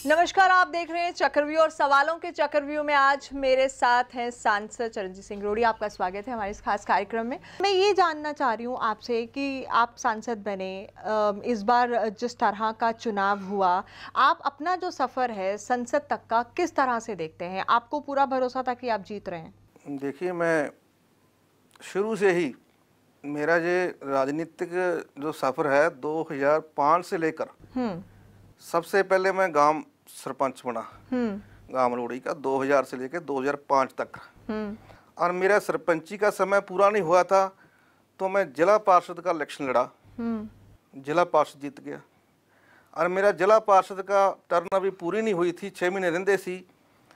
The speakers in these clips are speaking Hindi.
नमस्कार, आप देख रहे हैं चक्रव्यूह और सवालों के चक्रव्यूह में आज मेरे साथ हैं सांसद चरणजीत सिंह रोड़ी। आपका स्वागत है हमारे इस खास कार्यक्रम में। मैं ये जानना चाह रही हूँ आपसे कि आप सांसद बने, इस बार जिस तरह का चुनाव हुआ, आप अपना जो सफ़र है संसद तक का किस तरह से देखते हैं? आपको पूरा भरोसा था कि आप जीत रहे हैं? देखिए, मैं शुरू से ही मेरा ये राजनीतिक जो सफ़र है 2005 से लेकर सबसे पहले मैं गांव सरपंच बना गांव लोड़ी का 2000 से लेकर 2005 तक। और मेरा सरपंची का समय पूरा नहीं हुआ था तो मैं जिला पार्षद का इलेक्शन लड़ा, जिला पार्षद जीत गया। और मेरा जिला पार्षद का टर्न अभी पूरी नहीं हुई थी, 6 महीने रहंदे सी,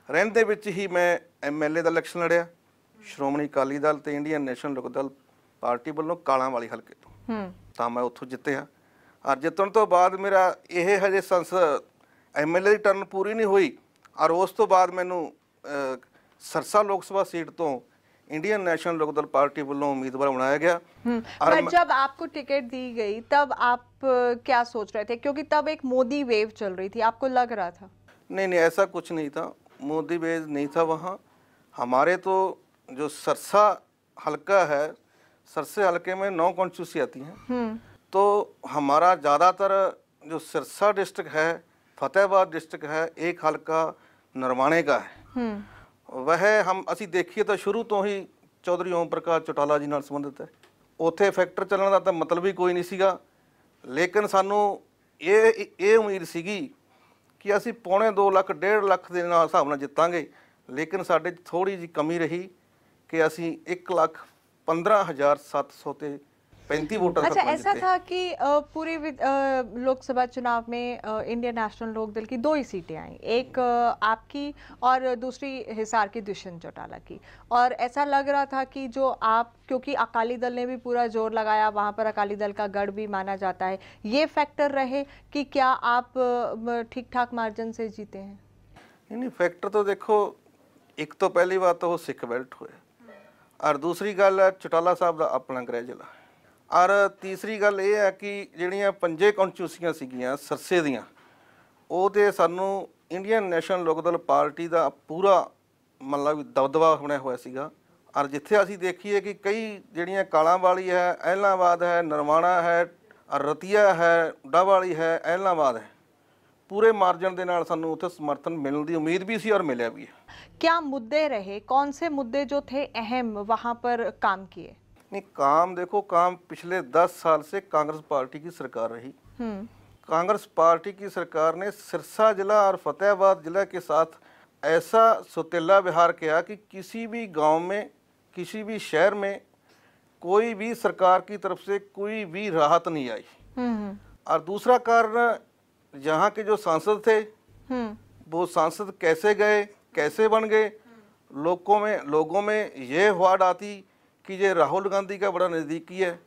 रहंदे विच ही मैं MLA का इलेक्शन लड़िया श्रोमणी अकाली दल ते इंडियन नेशनल लोक दल पार्टी वालों कालां वाली हल्के तो मैं उत्थों जितया। और जितने तो बाद मेरा यह हजे संसद MLA की टर्न पूरी नहीं हुई और उस तो बाद मैनू सरसा लोक सभा सीट तो इंडियन नेशनल लोक दल पार्टी वालों उम्मीदवार बनाया गया। पर जब आपको टिकट दी गई तब आप क्या सोच रहे थे? क्योंकि तब एक मोदी वेव चल रही थी, आपको लग रहा था? नहीं, ऐसा कुछ नहीं था, मोदी वेव नहीं था। वहाँ हमारे तो जो सरसा हल्का है, सरसे हल्के में 9 कॉन्स्टिट्यूंसी आती हैं, तो हमारा ज़्यादातर जो सिरसा डिस्ट्रिक्ट है, फतेहाबाद डिस्ट्रिक्ट है, एक हल्का नरवाणे का है। वह हम असी देखिए तो शुरू तो ही चौधरी ओम प्रकाश चौटाला जी नाल संबंधित है। उत्थे फैक्टर चलने का तो मतलब ही कोई नहीं सीगा, लेकिन सानू ये उम्मीद सीगी कि असी 2.25 लाख 1.5 लाख के हिसाब नाल जितांगे, लेकिन साडे थोड़ी जी कमी रही कि असी 1,15,700 ते 35 वोटर। अच्छा, ऐसा था कि पूरे लोकसभा चुनाव में इंडियन नेशनल लोक दल की 2 ही सीटें आई, एक आपकी और दूसरी हिसार की दुष्यंत चौटाला की। और ऐसा लग रहा था कि जो आप, क्योंकि अकाली दल ने भी पूरा जोर लगाया, वहाँ पर अकाली दल का गढ़ भी माना जाता है, ये फैक्टर रहे कि क्या आप ठीक ठाक मार्जिन से जीते हैं? नहीं, फैक्टर तो देखो, एक तो पहली बात तो वो सिख बेल्ट हुए, और दूसरी गल चौटाला साहब का अपना गृह जिला, और तीसरी गल ये है कि ਜਿਹੜੀਆਂ 5 ਕੌਂਸਟੀਟਿਊਂਸੀਆਂ ਸੀਗੀਆਂ ਸਰਸੇ ਦੀਆਂ, ਉਹ ਤੇ ਸਾਨੂੰ ਇੰਡੀਅਨ ਨੈਸ਼ਨਲ ਲੋਕ ਦਲ ਪਾਰਟੀ ਦਾ ਪੂਰਾ ਮਤਲਬ ਦਬਦਬਾ ਬਣਿਆ ਹੋਇਆ ਸੀਗਾ। ਔਰ ਜਿੱਥੇ ਅਸੀਂ ਦੇਖੀਏ ਕਿ ਕਈ ਜਿਹੜੀਆਂ ਕਾਲਾਂ ਵਾਲੀ ਹੈ, ਐਲਾਹਾਬਾਦ ਹੈ, ਨਰਵਾਣਾ ਹੈ, ਰਤੀਆ ਹੈ, ਡਾਵਾਲੀ ਹੈ, ਐਲਾਹਾਬਾਦ है, पूरे मार्जिन के नाल सानू उत्थे समर्थन मिलने की उम्मीद भी सी और मिलिया भी है। क्या मुद्दे रहे, कौन से मुद्दे जो थे अहम वहाँ पर काम किए? नहीं, काम देखो, काम पिछले 10 साल से कांग्रेस पार्टी की सरकार रही। कांग्रेस पार्टी की सरकार ने सिरसा जिला और फतेहाबाद जिला के साथ ऐसा सुतीला व्यवहार किया कि किसी भी गांव में, किसी भी शहर में कोई भी सरकार की तरफ से कोई भी राहत नहीं आई। और दूसरा कारण, यहाँ के जो सांसद थे वो सांसद कैसे गए, कैसे बन गए, लोगों में ये हवाड़ आती कि ये राहुल गांधी का बड़ा नज़दीकी है,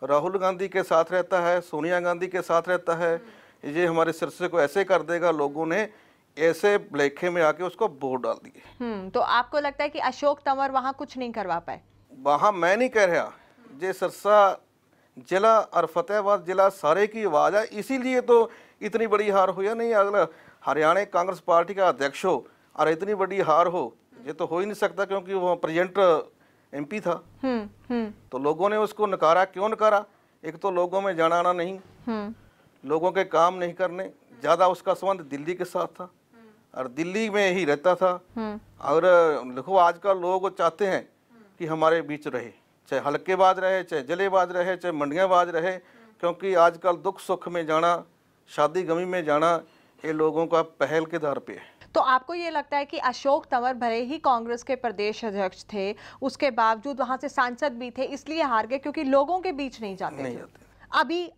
राहुल गांधी के साथ रहता है, सोनिया गांधी के साथ रहता है, ये हमारे सिरसे को ऐसे कर देगा। लोगों ने ऐसे लेखे में आके उसको वोट डाल दिए। तो आपको लगता है कि अशोक तंवर वहाँ कुछ नहीं करवा पाए? वहाँ मैं नहीं कह रहा, ये सिरसा जिला और फतेहाबाद जिला सारे की आवाज़ है, इसीलिए तो इतनी बड़ी हार हुई है। नहीं, अगला हरियाणा कांग्रेस पार्टी का अध्यक्ष हो और इतनी बड़ी हार हो, ये तो हो ही नहीं सकता, क्योंकि वो प्रेजेंट MP था। तो लोगों ने उसको नकारा। क्यों नकारा? एक तो लोगों में जाना आना नहीं, लोगों के काम नहीं करने, ज़्यादा उसका संबंध दिल्ली के साथ था और दिल्ली में ही रहता था। और देखो, आजकल लोग चाहते हैं कि हमारे बीच रहे, चाहे हल्केबाज रहे, चाहे जलेबाज रहे, चाहे मंडियाबाज रहे, क्योंकि आजकल दुख सुख में जाना, शादी गमी में जाना, ये लोगों का पहल के आधार पे है। तो आपको ये लगता है कि अशोक तंवर भले ही कांग्रेस के प्रदेश अध्यक्ष थे, उसके बावजूद वहां से सांसद भी थे, इसलिए हार गए क्योंकि लोगों के बीच नहीं जाते थे? अभी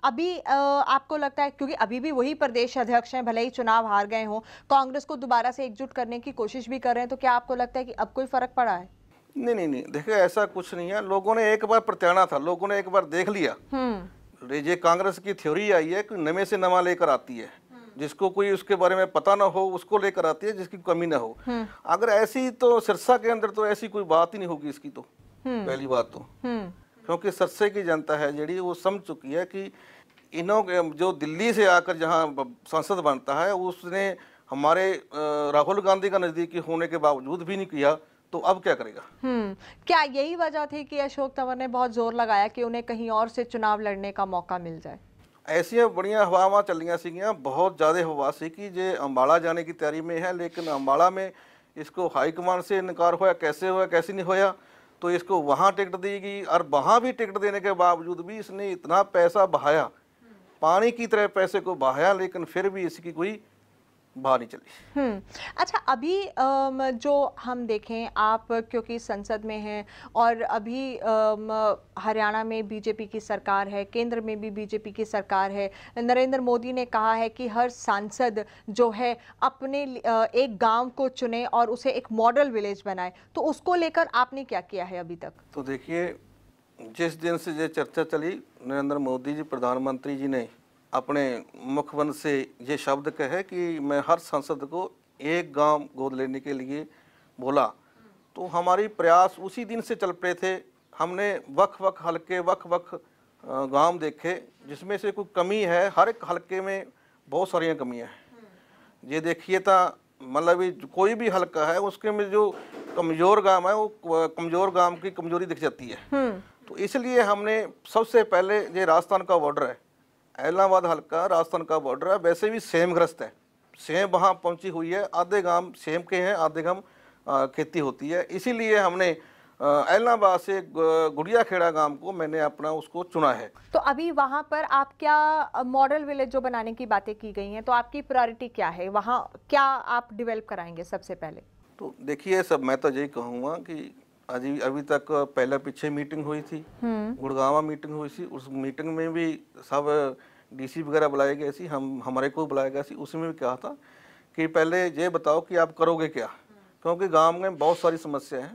आपको लगता है, क्योंकि अभी भी वही प्रदेश अध्यक्ष हैं, भले ही चुनाव हार गए हों, कांग्रेस को दोबारा से एकजुट करने की कोशिश भी कर रहे हैं, तो क्या आपको लगता है कि अब कोई फर्क पड़ा है? नहीं, देखिए, ऐसा कुछ नहीं है। लोगों ने एक बार प्रत्याना था, लोगों ने एक बार देख लिया। ये कांग्रेस की थ्योरी आई है कि नवे से नवा लेकर आती है, जिसको कोई उसके बारे में पता ना हो उसको लेकर आती है, जिसकी कमी ना हो। अगर ऐसी, तो सिरसा के अंदर तो ऐसी कोई बात ही नहीं होगी इसकी। तो पहली बात तो क्योंकि सिरसे की जनता है जी, वो समझ चुकी है कि इन्हों जो दिल्ली से आकर जहाँ सांसद बनता है उसने हमारे राहुल गांधी का नज़दीकी होने के बावजूद भी नहीं किया, तो अब क्या करेगा? क्या यही वजह थी कि अशोक तंवर ने बहुत जोर लगाया कि उन्हें कहीं और से चुनाव लड़ने का मौका मिल जाए? ऐसी बड़िया हवावां चलियां सीगियां, बहुत ज़्यादा हवा सी कि जे अम्बाला जाने की तैयारी में है, लेकिन अम्बाला में इसको हाईकमान से इनकार होया, कैसे होया कैसे नहीं होया, तो इसको वहाँ टिकट दी गई। और वहाँ भी टिकट देने के बावजूद भी इसने इतना पैसा बहाया, पानी की तरह पैसे को बहाया, लेकिन फिर भी इसकी कोई बाहर नहीं चली। अच्छा, अभी जो हम देखें, आप क्योंकि संसद में हैं और अभी हरियाणा में बीजेपी की सरकार है, केंद्र में भी बीजेपी की सरकार है। नरेंद्र मोदी ने कहा है कि हर सांसद जो है अपने एक गांव को चुने और उसे एक मॉडल विलेज बनाए, तो उसको लेकर आपने क्या किया है अभी तक? तो देखिए, जिस दिन से ये चर्चा चली, नरेंद्र मोदी जी प्रधानमंत्री जी ने अपने मुखबंद से ये शब्द कहे कि मैं हर सांसद को एक गांव गोद लेने के लिए बोला, तो हमारी प्रयास उसी दिन से चल पड़े थे। हमने वक् हल्के वक् गांव देखे जिसमें से कोई कमी है। हर एक हल्के में बहुत सारी कमियां हैं। ये देखिए तो मतलब कोई भी हल्का है उसके में जो कमज़ोर गांव है, वो कमज़ोर गांव की कमजोरी दिख जाती है। तो इसलिए हमने सबसे पहले, ये राजस्थान का बॉर्डर है, इलाहाबाद हल्का राजस्थान का बॉर्डर है, वैसे भी सेम ग्रस्त है, सेम वहाँ पहुँची हुई है, आधे गांव सेम के हैं, आधे गांव खेती होती है। इसीलिए हमने इलाहाबाद से गुड़िया खेड़ा गांव को मैंने अपना उसको चुना है। तो अभी वहाँ पर आप क्या मॉडल विलेज जो बनाने की बातें की गई हैं, तो आपकी प्रायोरिटी क्या है? वहाँ क्या आप डेवलप कराएंगे सबसे पहले? तो देखिए, सब मैं तो यही कहूँगा कि अभी तक पहले पीछे मीटिंग हुई थी, गुड़गांव मीटिंग हुई थी, उस मीटिंग में भी सब डीसी वगैरह बुलाए गए सी, हमारे को बुलाया गया सी। उसमें भी कहा था कि पहले ये बताओ कि आप करोगे क्या, क्योंकि गांव में बहुत सारी समस्या है।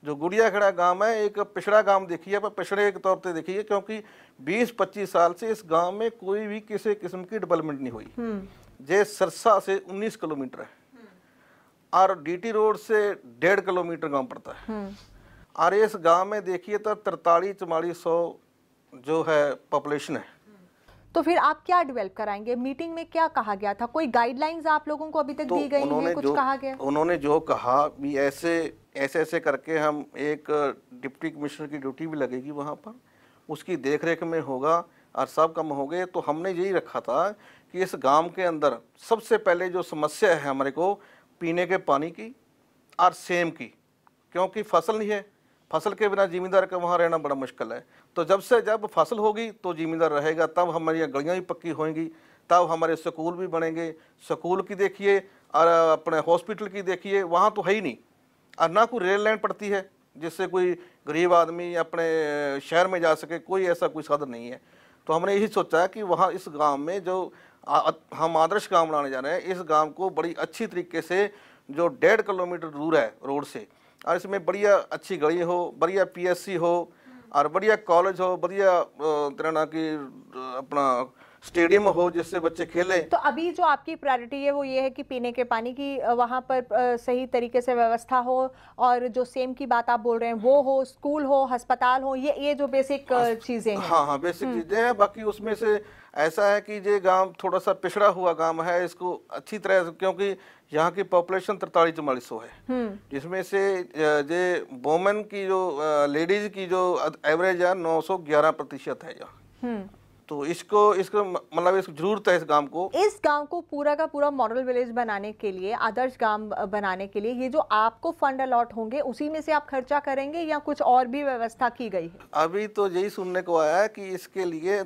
जो गुड़िया खेड़ा गांव है, एक पिछड़ा गांव देखिए, पर पिछड़े के तौर पे देखिए, क्योंकि 20-25 साल से इस गांव में कोई भी किसी किस्म की डेवलपमेंट नहीं हुई। जे सिरसा से 19 किलोमीटर है और डीटी रोड से 1.5 किलोमीटर गांव पड़ता है। और इस गांव में देखिए तो 43-4400 जो है पॉपुलेशन है। तो फिर आप क्या डेवलप कराएंगे? मीटिंग में क्या कहा गया था? कोई गाइडलाइंस आप लोगों को अभी तक दी गई है? कुछ कहा गया? उन्होंने जो कहा भी ऐसे करके हम एक डिप्टी कमिश्नर की ड्यूटी भी लगेगी वहाँ पर, उसकी देखरेख में होगा और सब काम हो गए। तो हमने यही रखा था कि इस गांव के अंदर सबसे पहले जो समस्या है हमारे को पीने के पानी की और सेम की, क्योंकि फसल नहीं है, फसल के बिना जिम्मेदार का वहाँ रहना बड़ा मुश्किल है। तो जब फसल होगी तो जिम्मेदार रहेगा, तब हमारी गलियाँ भी पक्की होंगी, तब हमारे स्कूल भी बनेंगे। स्कूल की देखिए और अपने हॉस्पिटल की देखिए, वहाँ तो है ही नहीं, और ना कोई रेल लाइन पड़ती है जिससे कोई गरीब आदमी अपने शहर में जा सके, कोई ऐसा कोई साधन नहीं है। तो हमने यही सोचा कि वहाँ इस गांव में जो हम आदर्श गांव बनाने जा रहे हैं, इस गांव को बड़ी अच्छी तरीके से, जो 1.5 किलोमीटर दूर है रोड से, और इसमें बढ़िया अच्छी गली हो, बढ़िया पीएससी हो और बढ़िया कॉलेज हो, बढ़िया तरह की अपना स्टेडियम हो जिससे बच्चे खेलें। तो अभी जो आपकी प्रायोरिटी है वो ये है कि पीने के पानी की वहाँ पर सही तरीके से व्यवस्था हो, और जो सेम की बात आप बोल रहे हैं वो हो, स्कूल हो, अस्पताल हो, ये जो बेसिक चीजें हैं। हाँ, बेसिक चीजें हैं। बाकी उसमें से ऐसा है कि ये गांव थोड़ा सा पिछड़ा हुआ गांव है, इसको अच्छी तरह, क्योंकि यहाँ की पॉपुलेशन 43-4400 है, जिसमें से ये वोमेन की जो लेडीज की जो एवरेज है 911% है यहाँ। तो इसको मतलब इसको जरूरत है इस गांव को पूरा का पूरा मॉडल विलेज बनाने के लिए, आदर्श गांव बनाने के लिए, ये जो आपको फंड अलॉट होंगे उसी में से आप खर्चा करेंगे या कुछ और भी व्यवस्था की गई है? अभी तो यही सुनने को आया है कि इसके लिए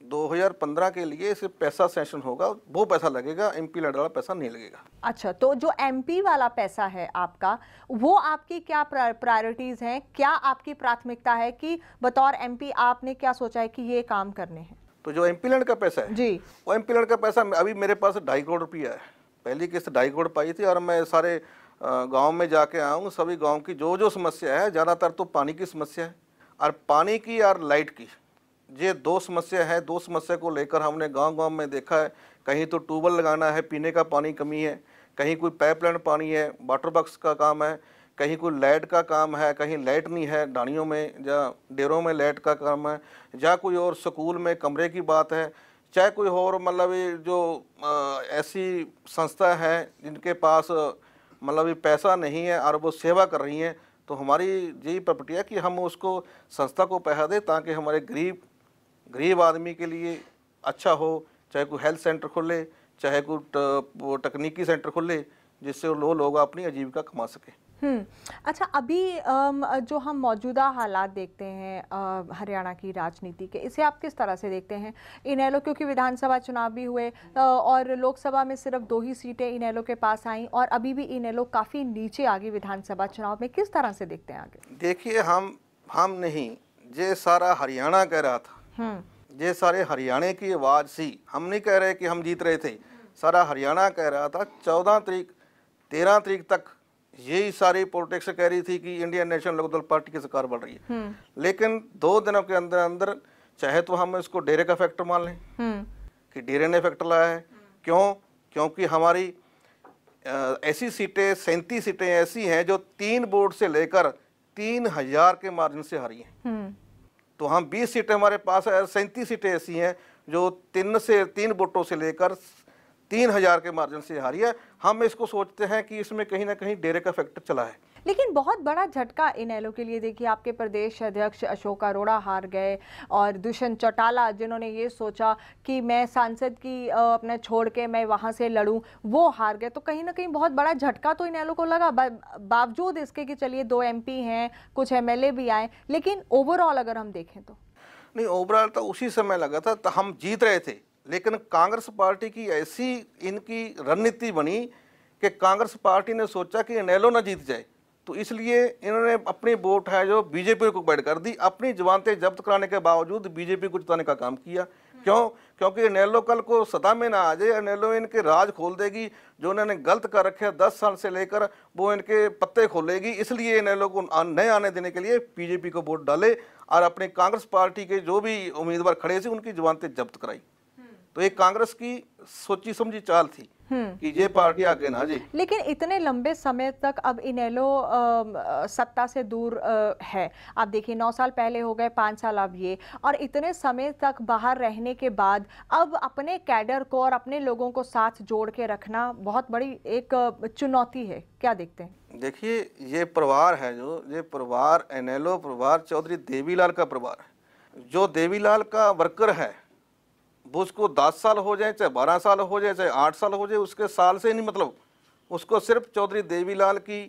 2015 के लिए इसे पैसा सेशन होगा, वो पैसा लगेगा, एमपी लैंड वाला पैसा नहीं लगेगा। अच्छा, तो जो एमपी वाला पैसा है आपका, वो आपकी क्या प्रायोरिटीज हैं? क्या आपकी प्राथमिकता है कि बतौर एमपी आपने क्या सोचा है कि ये काम करने हैं? तो जो एमपी लैंड का पैसा है जी, वो एमपी लैंड का पैसा अभी मेरे पास 2.5 करोड़ रुपया है। पहली किस्त 2.5 करोड़ पाई थी, और मैं सारे गाँव में जाके आया हूँ। सभी गाँव की जो समस्या है, ज़्यादातर तो पानी की समस्या है, और पानी की और लाइट की, ये 2 समस्या है। 2 समस्या को लेकर हमने गांव में देखा है, कहीं तो ट्यूबवेल लगाना है, पीने का पानी कमी है, कहीं कोई पाइपलाइन पानी है, वाटर बॉक्स का काम है, कहीं कोई लाइट का काम है, कहीं लाइट नहीं है ढाणियों में या डेरों में लाइट का काम है, या कोई और स्कूल में कमरे की बात है, चाहे कोई और मतलब ये जो ऐसी संस्था है जिनके पास मतलब ये पैसा नहीं है और वो सेवा कर रही हैं, तो हमारी यही प्रॉपर्टी है कि हम उसको संस्था को पैसा दें ताकि हमारे गरीब आदमी के लिए अच्छा हो। चाहे कोई हेल्थ सेंटर खोले, चाहे कोई वो तकनीकी सेंटर खोले, जिससे वो लोग अपनी आजीविका कमा सकें। अच्छा, अभी जो हम मौजूदा हालात देखते हैं हरियाणा की राजनीति के, इसे आप किस तरह से देखते हैं? इनेलो, क्योंकि विधानसभा चुनाव भी हुए और लोकसभा में सिर्फ 2 ही सीटें इनेलो के पास आईं और अभी भी इनेलो काफ़ी नीचे आ गई विधानसभा चुनाव में, किस तरह से देखते हैं आगे? देखिए, हम नहीं, ये सारा हरियाणा कह रहा था, ये सारे हरियाणा की आवाज़ सी, हम नहीं कह रहे कि हम जीत रहे थे, सारा हरियाणा कह रहा था। 14 तारीख 13 तारीख तक यही सारी पॉलिटिक्स कह रही थी कि इंडियन नेशनल लोकदल पार्टी की सरकार बढ़ रही है। लेकिन 2 दिनों के अंदर अंदर, चाहे तो हम इसको डेरे का फैक्टर मान लें कि डेरे ने फैक्टर लाया है। क्योंकि हमारी ऐसी सीटें 37 सीटें ऐसी हैं जो 3 वोट से लेकर 3000 के मार्जिन से हारी हैं। तो हम 20 सीटें हमारे पास है, 37 सीटें ऐसी हैं जो 3 वोटों से लेकर 3000 के मार्जिन से हारी है। हम इसको सोचते हैं कि इसमें कहीं ना कहीं डेरे का फैक्टर चला है। लेकिन बहुत बड़ा झटका इनेलो के लिए, देखिए आपके प्रदेश अध्यक्ष अशोक अरोड़ा हार गए और दुष्यंत चौटाला, जिन्होंने ये सोचा कि मैं सांसद की अपने छोड़ के मैं वहाँ से लड़ूं, वो हार गए। तो कहीं ना कहीं बहुत बड़ा झटका तो इनेलो को लगा, बावजूद इसके कि चलिए 2 MP हैं, कुछ MLA भी आए, लेकिन ओवरऑल अगर हम देखें तो नहीं, ओवरऑल तो उसी समय लगा था, तो हम जीत रहे थे। लेकिन कांग्रेस पार्टी की ऐसी इनकी रणनीति बनी कि कांग्रेस पार्टी ने सोचा कि इनेलो ना जीत जाए, तो इसलिए इन्होंने अपनी वोट है जो बीजेपी को बैठ कर दी। अपनी जमानतें जब्त कराने के बावजूद बीजेपी को जिताने का काम किया। क्योंकि इनेलो कल को सत्ता में ना आ जाए, इनेलो इनके राज खोल देगी, जो इन्होंने गलत कर रखे हैं 10 साल से लेकर, वो इनके पत्ते खोलेगी। इसलिए इनेलो को नहीं आने देने के लिए बीजेपी को वोट डाले और अपने कांग्रेस पार्टी के जो भी उम्मीदवार खड़े थे उनकी जमानतें जब्त कराई। तो एक कांग्रेस की सोची समझी चाल थी कि ये पार्टी आगे ना जी। लेकिन इतने लंबे समय तक अब इनेलो सत्ता से दूर है। आप देखिए 9 साल पहले हो गए, 5 साल अब ये, और इतने समय तक बाहर रहने के बाद अब अपने कैडर को और अपने लोगों को साथ जोड़ के रखना बहुत बड़ी एक चुनौती है। क्या देखते हैं? देखिए, ये परिवार है, जो ये परिवार इनेलो परिवार चौधरी देवीलाल का परिवार है। जो देवीलाल का वर्कर है वो उसको 10 साल हो जाए, चाहे 12 साल हो जाए, चाहे 8 साल हो जाए, उसके साल से नहीं मतलब। उसको सिर्फ चौधरी देवीलाल की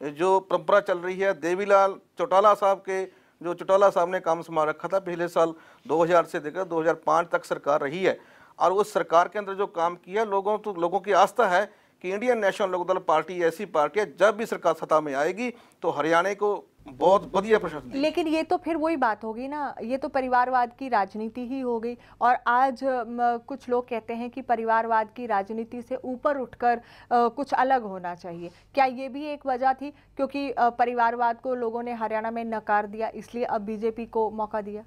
जो परंपरा चल रही है, देवीलाल चौटाला साहब के, जो चौटाला साहब ने काम संभाल रखा था पिछले साल 2000 से लेकर 2005 तक सरकार रही है, और उस सरकार के अंदर जो काम किया, लोगों की आस्था है कि इंडियन नेशनल लोकदल पार्टी ऐसी पार्टी है, जब भी सरकार सत्ता में आएगी तो हरियाणा को बहुत बढ़िया प्रशासन। लेकिन ये तो फिर वही बात होगी ना, ये तो परिवारवाद की राजनीति ही हो गई। और आज कुछ लोग कहते हैं कि परिवारवाद की राजनीति से ऊपर उठकर कुछ अलग होना चाहिए। क्या ये भी एक वजह थी, क्योंकि परिवारवाद को लोगों ने हरियाणा में नकार दिया, इसलिए अब बीजेपी को मौका दिया?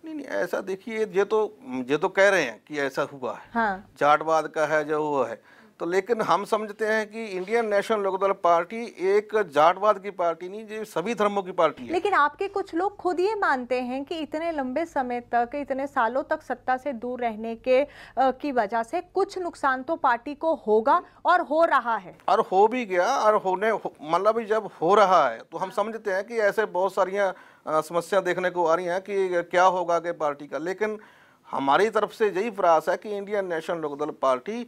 नहीं, ऐसा देखिए, ये तो कह रहे हैं कि ऐसा हुआ है। हाँ। जाटवाद का है जो वो है, तो लेकिन हम समझते हैं कि इंडियन नेशनल लोकदल पार्टी एक जाटवाद की पार्टी नहीं, ये सभी धर्मों की पार्टी है। लेकिन आपके कुछ लोग खुद ये मानते हैं कि इतने लंबे समय तक, इतने सालों तक सत्ता से दूर रहने के की वजह से कुछ नुकसान तो पार्टी को होगा और हो रहा है, और हो भी गया, और मतलब जब हो रहा है तो हम समझते हैं कि ऐसे बहुत सारियां समस्या देखने को आ रही हैं कि क्या होगा कि पार्टी का। लेकिन हमारी तरफ से यही प्रयास है कि इंडियन नेशनल लोकदल पार्टी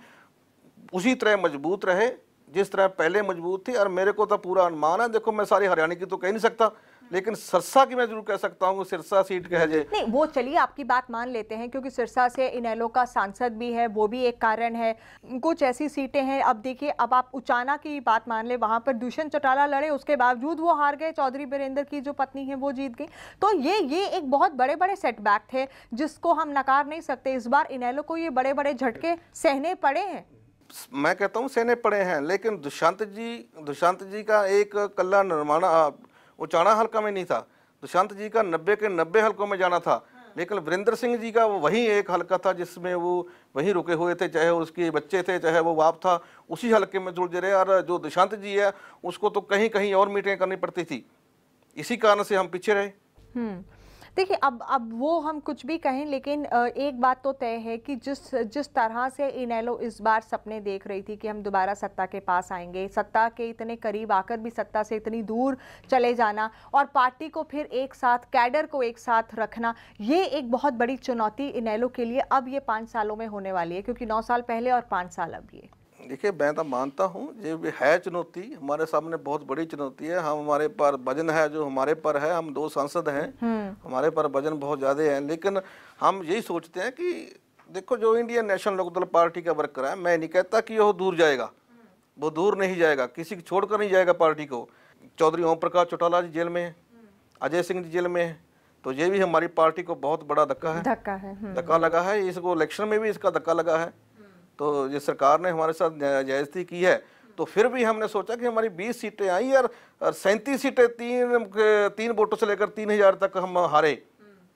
उसी तरह मजबूत रहे जिस तरह पहले मजबूत थी। और मेरे को तो पूरा अनुमान है, देखो मैं सारी हरियाणा की तो कह नहीं सकता, लेकिन सिरसा की मैं जरूर कह सकता हूँ, सिरसा सीट कह जाए। नहीं, वो चलिए आपकी बात मान लेते हैं, क्योंकि सिरसा से इनेलो का सांसद भी है, वो भी एक कारण है। कुछ ऐसी सीटें हैं, अब देखिए, अब आप उचाना की बात मान ले, वहां पर दुष्यंत चौटाला लड़े, उसके बावजूद वो हार गए, चौधरी बीरेंद्र की जो पत्नी है वो जीत गई। तो ये एक बहुत बड़े बड़े सेटबैक थे जिसको हम नकार नहीं सकते। इस बार इनेलो को ये बड़े बड़े झटके सहने पड़े हैं। मैं कहता हूँ सहने पड़े हैं, लेकिन दुष्यंत जी का एक कल्ला निर्माणा उचाना हल्का में नहीं था। दुष्यंत जी का 90 के 90 हल्कों में जाना था। लेकिन वीरेंद्र सिंह जी का वो वही एक हल्का था जिसमें वो वहीं रुके हुए थे, चाहे उसके बच्चे थे, चाहे वो बाप था, उसी हल्के में जुड़ रहे। और जो दुष्यंत जी है उसको तो कहीं कहीं और मीटिंग करनी पड़ती थी, इसी कारण से हम पीछे रहे। देखिए, अब वो हम कुछ भी कहें, लेकिन एक बात तो तय है कि जिस जिस तरह से इनेलो इस बार सपने देख रही थी कि हम दोबारा सत्ता के पास आएंगे, सत्ता के इतने करीब आकर भी सत्ता से इतनी दूर चले जाना और पार्टी को फिर एक साथ, कैडर को एक साथ रखना, ये एक बहुत बड़ी चुनौती इनेलो के लिए अब ये 5 सालों में होने वाली है, क्योंकि 9 साल पहले और 5 साल अब ये। देखिए, मैं तो मानता हूँ ये भी है चुनौती, हमारे सामने बहुत बड़ी चुनौती है। हम, हमारे पर वजन है जो हमारे पर है, हम 2 सांसद हैं, हमारे पर वजन बहुत ज़्यादा है, लेकिन हम यही सोचते हैं कि देखो, जो इंडियन नेशनल लोकदल पार्टी का वर्कर है, मैं नहीं कहता कि वो दूर जाएगा, वो दूर नहीं जाएगा, किसी को छोड़कर नहीं जाएगा पार्टी को। चौधरी ओम प्रकाश चौटाला जी जेल में है, अजय सिंह जी जेल में है, तो ये भी हमारी पार्टी को बहुत बड़ा धक्का लगा है। इसको इलेक्शन में भी इसका धक्का लगा है। तो ये सरकार ने हमारे साथ जायजती की है, तो फिर भी हमने सोचा कि हमारी 20 सीटें आई और 37 सीटें तीन वोटों से लेकर 3000 तक हम हारे,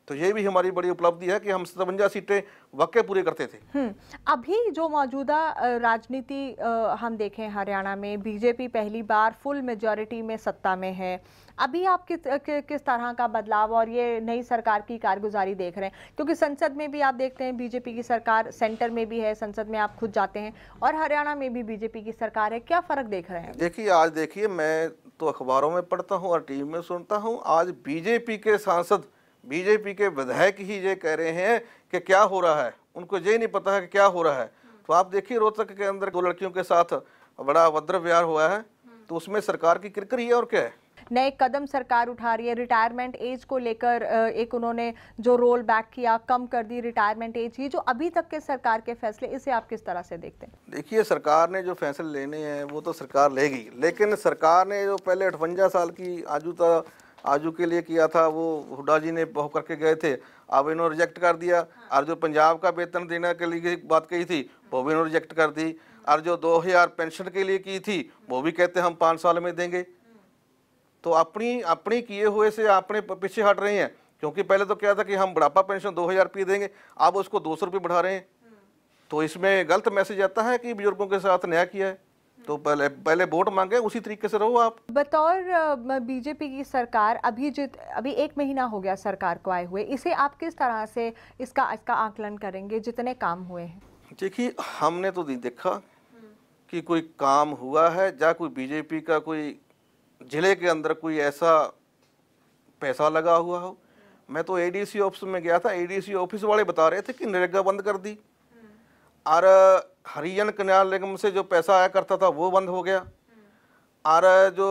तो ये भी हमारी बड़ी उपलब्धि है कि हम 57 सीटें वाकई पूरे करते थे। अभी जो मौजूदा राजनीति हम देखें, हरियाणा में बीजेपी पहली बार फुल मेजॉरिटी में सत्ता में है। अभी आप किस तरह का बदलाव और ये नई सरकार की कारगुजारी देख रहे हैं? क्योंकि संसद में भी आप देखते हैं बीजेपी की सरकार, सेंटर में भी है, संसद में आप खुद जाते हैं, और हरियाणा में भी बीजेपी की सरकार है। क्या फर्क देख रहे हैं? देखिए, आज देखिए, मैं तो अखबारों में पढ़ता हूँ और टीवी में सुनता हूँ, आज बीजेपी के सांसद, बीजेपी के विधायक ही ये कह रहे हैं कि क्या हो रहा है, उनको ये नहीं पता है कि क्या हो रहा है। तो आप देखिए, रोहतक के अंदर 2 लड़कियों के साथ बड़ा अभद्र व्यवहार हुआ है, तो उसमें सरकार की किरकिरी है और क्या है। नए कदम सरकार उठा रही है, रिटायरमेंट एज को लेकर एक उन्होंने जो रोल बैक किया, कम कर दी रिटायरमेंट एज, ये जो अभी तक के सरकार के फैसले, इसे आप किस तरह से देखते हैं? देखिए, सरकार ने जो फैसले लेने हैं वो तो सरकार लेगी, लेकिन सरकार ने जो पहले 58 साल की आजू के लिए किया था, वो हुड्डा जी ने बहुत करके गए थे, अब इन्होंने रिजेक्ट कर दिया। और जो पंजाब का वेतन देने के लिए बात कही थी वो भी इन्होंने रिजेक्ट कर दी, और जो 2000 पेंशन के लिए की थी वो भी कहते हम 5 साल में देंगे। तो अपनी किए हुए से अपने पीछे हट रहे हैं, क्योंकि पहले तो क्या था कि हम बुढ़ापा पेंशन 2000 रुपये देंगे, अब उसको 200 रुपये बढ़ा रहे हैं। तो इसमें गलत मैसेज आता है कि बुजुर्गों के साथ न्याय किया है। तो पहले वोट मांगे, उसी तरीके से रहो आप। बतौर बीजेपी की सरकार, अभी 1 महीना हो गया सरकार को आए हुए, इसे आप किस तरह से इसका आकलन करेंगे, जितने काम हुए हैं? देखिए, हमने तो नहीं देखा कि कोई काम हुआ है, या कोई बीजेपी का कोई जिले के अंदर कोई ऐसा पैसा लगा हुआ हो। मैं तो एडीसी ऑफिस में गया था, एडीसी ऑफिस वाले बता रहे थे कि नरेगा बंद कर दी, और हरियाणा कल्याण निगम से जो पैसा आया करता था वो बंद हो गया, और जो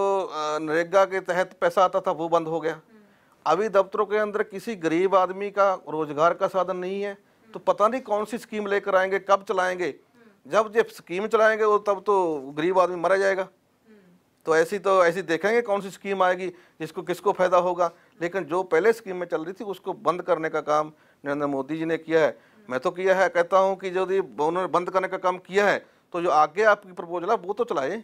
नरेगा के तहत पैसा आता था वो बंद हो गया। अभी दफ्तरों के अंदर किसी गरीब आदमी का रोजगार का साधन नहीं है, तो पता नहीं कौन सी स्कीम लेकर आएंगे, कब चलाएंगे। जब स्कीम चलाएंगे वो तब तो गरीब आदमी मरा जाएगा। तो ऐसी देखेंगे कौन सी स्कीम आएगी जिसको किसको फायदा होगा। लेकिन जो पहले स्कीम में चल रही थी उसको बंद करने का काम नरेंद्र मोदी जी ने किया है। मैं तो किया है, कहता हूं कि यदि उन्होंने बंद करने का काम किया है तो जो आगे आपकी प्रपोजल है वो तो चलाए।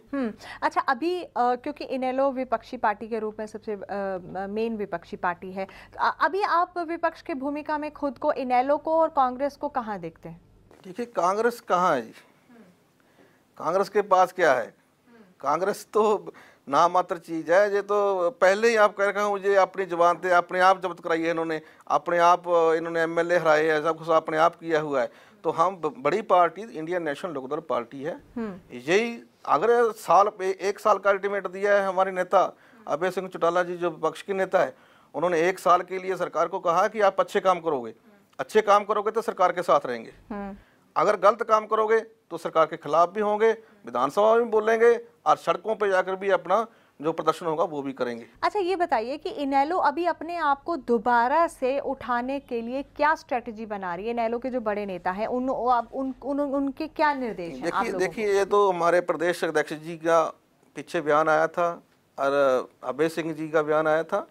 अच्छा, अभी क्योंकि इनेलो विपक्षी पार्टी के रूप में सबसे मेन विपक्षी पार्टी है, अभी आप विपक्ष की भूमिका में खुद को, इनेलो को और कांग्रेस को कहाँ देखते हैं? देखिए, कांग्रेस कहाँ है जी, कांग्रेस के पास क्या है? कांग्रेस तो नामात्र चीज है। ये तो पहले ही आप कह रहे हैं, मुझे अपनी जुबान से अपने आप जब्त कराई है इन्होंने, अपने आप इन्होंने एमएलए हराए हैं, सब कुछ अपने आप किया हुआ है। तो हम बड़ी party Indian national Lok Dal party है, यही अगर एक साल का अल्टीमेट दिया है हमारे नेता अभय सिंह चौटाला जी, जो विपक्ष के नेता है, उन्होंने 1 साल के लिए सरकार को कहा कि आप अच्छे काम करोगे तो सरकार के साथ रहेंगे, अगर गलत काम करोगे तो सरकार के खिलाफ भी होंगे, विधानसभा में बोलेंगे, और सड़कों पर जाकर भी अपना जो प्रदर्शन होगा वो भी करेंगे। अच्छा, ये बताइए कि इनेलो अभी अपने आप को दोबारा से उठाने के लिए क्या स्ट्रेटजी बना रही है? इनेलो के जो बड़े नेता हैं उनके क्या निर्देश हैं? देखिए, ये तो हमारे प्रदेश अध्यक्ष जी का पीछे बयान आया था और अभय सिंह जी का बयान आया था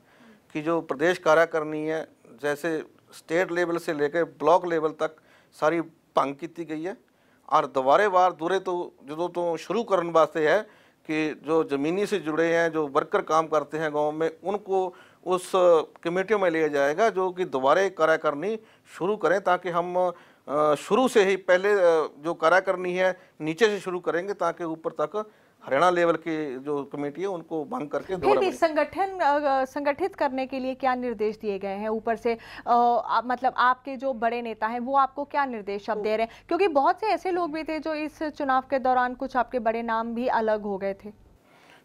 कि जो प्रदेश कार्यकारिणी है, जैसे स्टेट लेवल से लेकर ब्लॉक लेवल तक सारी भंग की गई है, और दोबारे वार दूरे तो शुरू करने वास्ते है कि जो ज़मीनी से जुड़े हैं, जो वर्कर काम करते हैं गांव में, उनको उस कमेटियों में लिया जाएगा जो कि दोबारे कार्यकारिणी शुरू करें, ताकि हम शुरू से ही पहले जो कार्यकारिणी है नीचे से शुरू करेंगे ताकि ऊपर तक हरियाणा लेवल की जो कमेटी है उनको भंग करके फिर दोबारा भी बनी। संगठित करने के लिए क्या निर्देश दिए गए हैं ऊपर से? मतलब आपके जो बड़े नेता हैं वो आपको क्या निर्देश अब दे रहे हैं? क्योंकि बहुत से ऐसे लोग भी थे जो इस चुनाव के दौरान कुछ आपके बड़े नाम भी अलग हो गए थे।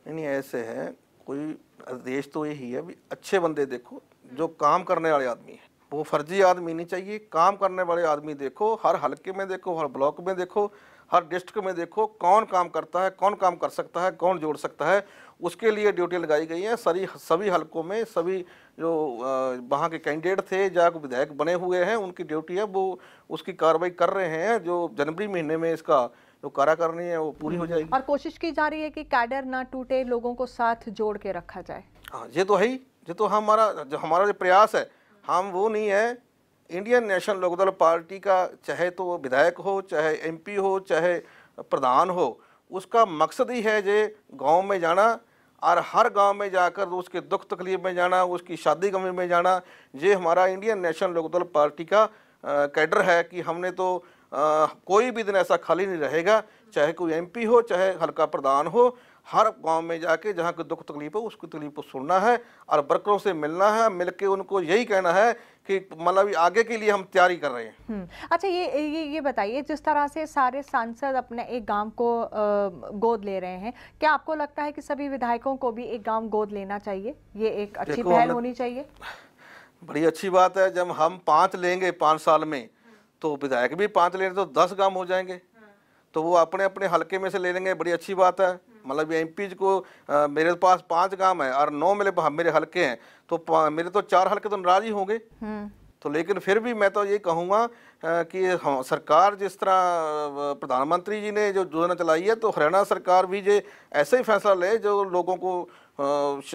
नहीं ऐसे है, कोई देश तो यही है भी अच्छे बंदे देखो, जो काम करने वाले आदमी है, वो फर्जी आदमी नहीं चाहिए, काम करने वाले आदमी देखो, हर हलके में देखो, हर ब्लॉक में देखो, हर डिस्ट्रिक्ट में देखो, कौन काम करता है, कौन काम कर सकता है, कौन जोड़ सकता है, उसके लिए ड्यूटी लगाई गई है। सभी हलकों में सभी जो वहाँ के कैंडिडेट थे, जहाँ विधायक बने हुए हैं, उनकी ड्यूटी है, वो उसकी कार्रवाई कर रहे हैं। जो जनवरी महीने में इसका जो कार्यकारिणी है वो पूरी हो जाएगी। और कोशिश की जा रही है कि कैडर ना टूटे, लोगों को साथ जोड़ के रखा जाए। हाँ, ये तो है ही, ये तो हमारा जो प्रयास है, हम वो नहीं है इंडियन नेशनल लोकदल पार्टी का, चाहे तो विधायक हो, चाहे एमपी हो, चाहे प्रधान हो, उसका मकसद ही है जे गांव में जाना और हर गांव में जाकर उसके दुख तकलीफ में जाना, उसकी शादी गमी में जाना। ये हमारा इंडियन नेशनल लोकदल पार्टी का कैडर है कि हमने तो कोई भी दिन ऐसा खाली नहीं रहेगा, चाहे कोई एमपी हो, चाहे हल्का प्रधान हो, हर गांव में जाके जहां कोई दुख तकलीफ हो उसकी तकलीफ को सुनना है और वर्करों से मिलना है, मिलके उनको यही कहना है कि मतलब आगे के लिए हम तैयारी कर रहे हैं। अच्छा, ये बताइए, जिस तरह से सारे सांसद अपने एक गांव को गोद ले रहे हैं, क्या आपको लगता है कि सभी विधायकों को भी एक गांव गोद लेना चाहिए? ये एक अच्छी पहल होनी चाहिए। बड़ी अच्छी बात है, जब हम 5 लेंगे 5 साल में, तो विधायक भी 5 लेंगे तो 10 गांव हो जाएंगे, तो वो अपने अपने हलके में से ले लेंगे। बड़ी अच्छी बात है। मतलब एमपी को मेरे पास 5 गांव है और 9 मेरे हलके हैं, तो मेरे तो 4 हलके तो नाराज ही होंगे। तो लेकिन फिर भी मैं तो ये कहूँगा कि सरकार जिस तरह प्रधानमंत्री जी ने जो योजना चलाई है, तो हरियाणा सरकार भी ये ऐसे ही फैसला ले जो लोगों को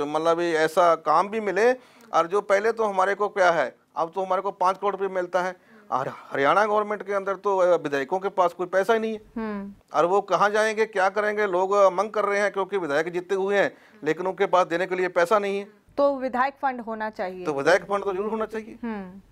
मतलब ऐसा काम भी मिले। और जो पहले तो हमारे को क्या है, अब तो हमारे को 5 करोड़ रुपये मिलता है और हरियाणा गवर्नमेंट के अंदर तो विधायकों के पास कोई पैसा ही नहीं है। और वो कहाँ जाएंगे, क्या करेंगे? लोग मांग कर रहे हैं क्योंकि विधायक जीते हुए हैं, लेकिन उनके पास देने के लिए पैसा नहीं है। तो विधायक फंड होना चाहिए। तो विधायक फंड तो जरूर होना चाहिए।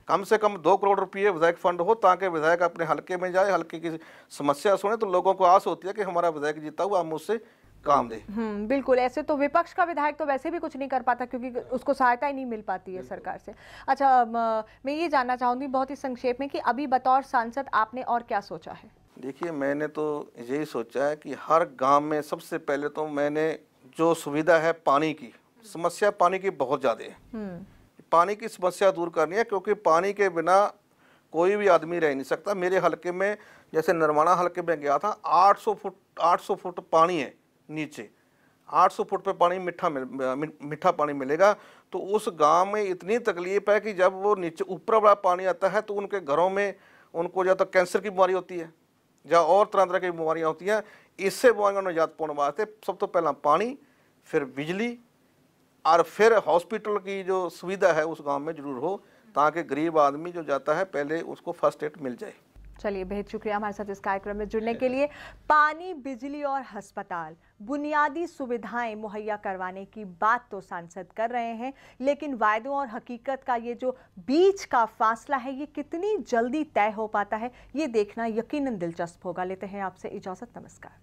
कम से कम 2 करोड़ रुपये विधायक फंड हो, ताकि विधायक अपने हलके में जाए, हलके की समस्या सुने, तो लोगों को आस होती है कि हमारा विधायक जीता हुआ हम उससे काम दे। बिल्कुल। ऐसे तो विपक्ष का विधायक तो वैसे भी कुछ नहीं कर पाता क्योंकि उसको सहायता ही नहीं मिल पाती है सरकार से। अच्छा, मैं ये जानना चाहूंगी बहुत ही संक्षेप में कि अभी बतौर सांसद आपने और क्या सोचा है? देखिए, मैंने तो यही सोचा है कि हर गांव में सबसे पहले तो मैंने जो सुविधा है, पानी की समस्या, पानी की बहुत ज़्यादा है, पानी की समस्या दूर करनी है, क्योंकि पानी के बिना कोई भी आदमी रह नहीं सकता। मेरे हलके में, जैसे नरवाना हलके में गया था, 800 फुट पानी है नीचे, 800 फुट पे पानी मीठा पानी मिलेगा। तो उस गांव में इतनी तकलीफ है कि जब वो नीचे ऊपर वाला पानी आता है तो उनके घरों में उनको या तो कैंसर की बीमारी होती है या और तरह की बीमारियां होती हैं। इससे बीमारियों में निजात पाने वास्ते सब तो पहला पानी, फिर बिजली और फिर हॉस्पिटल की जो सुविधा है उस गांव में जरूर हो, ताकि गरीब आदमी जो जाता है पहले उसको फर्स्ट एड मिल जाए। चलिए, बेहद शुक्रिया हमारे साथ इस कार्यक्रम में जुड़ने के लिए। पानी, बिजली और अस्पताल, बुनियादी सुविधाएं मुहैया करवाने की बात तो सांसद कर रहे हैं, लेकिन वायदों और हकीकत का ये जो बीच का फासला है, ये कितनी जल्दी तय हो पाता है, ये देखना यकीनन दिलचस्प होगा। लेते हैं आपसे इजाजत। नमस्कार।